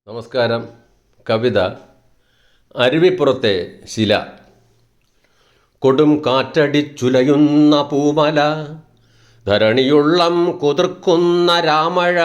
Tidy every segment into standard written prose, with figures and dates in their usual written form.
നമസ്കാരം. കവിത അരുവിപ്പുറത്തെ ശില. കൊടും കാറ്റടിച്ചുലയുന്ന പൂമല, ധരണിയുള്ളം കുതിർക്കുന്ന രാമഴ,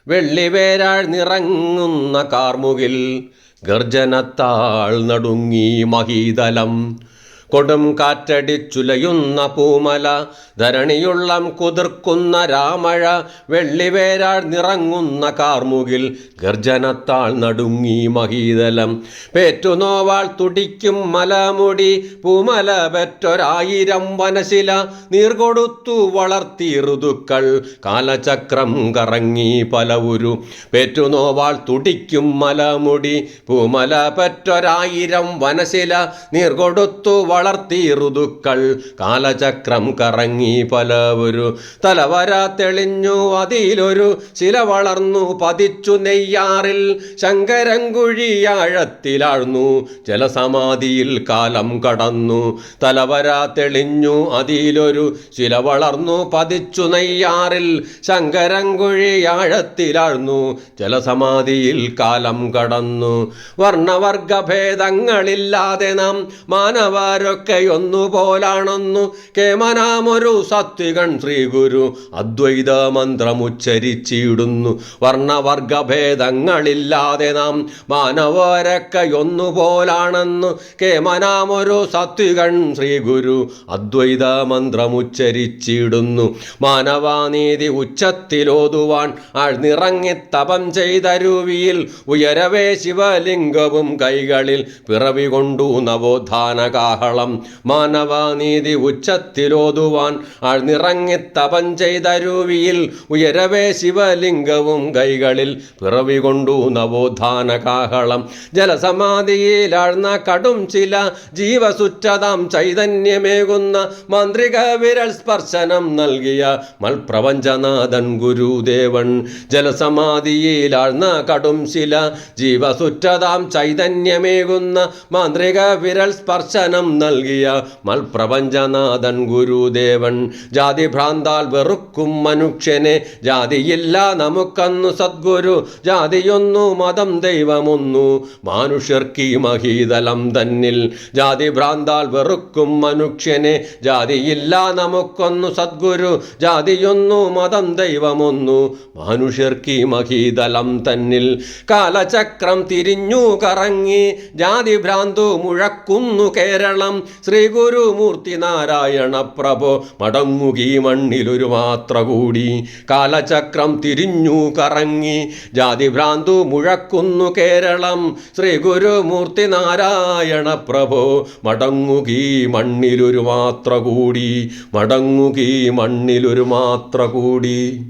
വെള്ളിവേരാൾ നിറങ്ങുന്ന കാർമുകിൽ, ഗർജനത്താൾ നടുങ്ങി മഹീതലം. കൊടും കാറ്റടിച്ചുലയുന്ന പൂമല, ധരണിയുള്ളം കുതിർക്കുന്ന രാമഴ, വെള്ളിവേരാൾ നിറങ്ങുന്ന കാർമുകിൽ, ഗർജനത്താൾ നടുങ്ങി മഹീതലം. പേറ്റുനോവാൾ തുടിക്കും മലമുടി, പൂമല പെറ്റൊരായിരം വനശില, നീർകൊടുത്തു വളർത്തി ഋതുക്കൾ, കാലചക്രം കറങ്ങി പലവുരു. പേറ്റുനോവാൾ തുടിക്കും മലമുടി, പൂമല പെറ്റൊരായിരം വനശില, നീർകൊടുത്തു വളർത്തി ഋതുക്കൾ, കാലചക്രം കറങ്ങി പലവരു. തലവര തെളിഞ്ഞു അതിലൊരു ശില വളർന്നു പതിച്ചു നെയ്യാറിൽ, ശങ്കരൻകുഴിയാഴത്തിലാഴ്ന്നു ജലസമാധിയിൽ കാലം കടന്നു. തലവര തെളിഞ്ഞു അതിലൊരു ശില വളർന്നു പതിച്ചു നെയ്യാറിൽ, ശങ്കരൻകുഴിയാഴത്തിലാഴ്ന്നു ജലസമാധിയിൽ കാലം കടന്നു. വർണ്ണവർഗഭേദങ്ങളില്ലാതെ നാം മാനവരൊക്കെ ഒന്നുപോലാണെന്നു കേമനാമൊരു സത്വികൻ ശ്രീഗുരു അദ്വൈത മന്ത്രമുച്ചരിച്ചിടുന്നു. വർണ്ണവർഗഭേദങ്ങളില്ലാതെ നാം മാനവരൊക്കെ ഒന്നുപോലാണെന്നു കേമനാമൊരു സത്വികൻ ശ്രീഗുരു അദ്വൈത മന്ത്രമുച്ചരിച്ചിടുന്നു. മാനവാനീതി ഉച്ചത്തിലോതുവാൻ ആഴ്ന്നിറങ്ങി തപം ചെയ്തരുവിയിൽ, ഉയരവേ ശിവലിംഗവും കൈകളിൽ പിറവി കൊണ്ടു നവോത്ഥാന കാഹളം. മാനവനീതി ഉച്ചത്തിലോതുവാൻ ആഴ്ന്നിറങ്ങി തപം ചെയ്തരുവിയിൽ, ഉയരവേ ശിവലിംഗവും കൈകളിൽ പിറവി കൊണ്ടു നവോത്ഥാന കാഹളം. ജലസമാധിയിലാഴ്ന്ന കടും ചില ജീവസുറ്റതാം ചൈതന്യമേകുന്ന മാന്ത്രിക വിരൽ സ്പർശനം നൽകിയ മൽപ്രപഞ്ചനാഥൻ ഗുരുദേവൻ. ജലസമാധിയിലാഴ്ന്ന കടും ശില ജീവസുറ്റതാം ചൈതന്യമേകുന്ന മാന്ത്രിക വിരൽ സ്പർശനം നൽകിയ മൽപ്രപഞ്ചനാഥൻ ഗുരുദേവൻ. ജാതിഭ്രാന്താൽ വെറുക്കും മനുഷ്യനെ ജാതിയില്ല നമുക്കന്നു സദ്ഗുരു, ജാതിയൊന്നു മതം ദൈവമൊന്നു മനുഷ്യർക്കീ മഹീതലം തന്നിൽ. ജാതിഭ്രാന്താൽ വെറുക്കും മനുഷ്യനെ ജാതിയില്ല നമുക്കൊന്നു സദ്ഗുരു, ജാതിയൊന്നു മതം ദൈവമൊന്നു മനുഷ്യർക്കീ മഹീതലം തന്നിൽ. കാലചക്രം തിരിഞ്ഞു കറങ്ങി ജാതിഭ്രാന്തു മുഴക്കുന്നു കേരളം, ശ്രീ ഗുരുമൂർത്തി നാരായണ പ്രഭോ മടങ്ങുകീ മണ്ണിലൊരു മാത്ര കൂടി. കാലചക്രം തിരിഞ്ഞു കറങ്ങി ജാതിഭ്രാന്തു മുഴക്കുന്നു കേരളം, ശ്രീ ഗുരുമൂർത്തി നാരായണ പ്രഭോ മടങ്ങുകീ മണ്ണിലൊരു മാത്ര കൂടി, മടങ്ങുകീ മണ്ണിലൊരു മാത്ര കൂടി.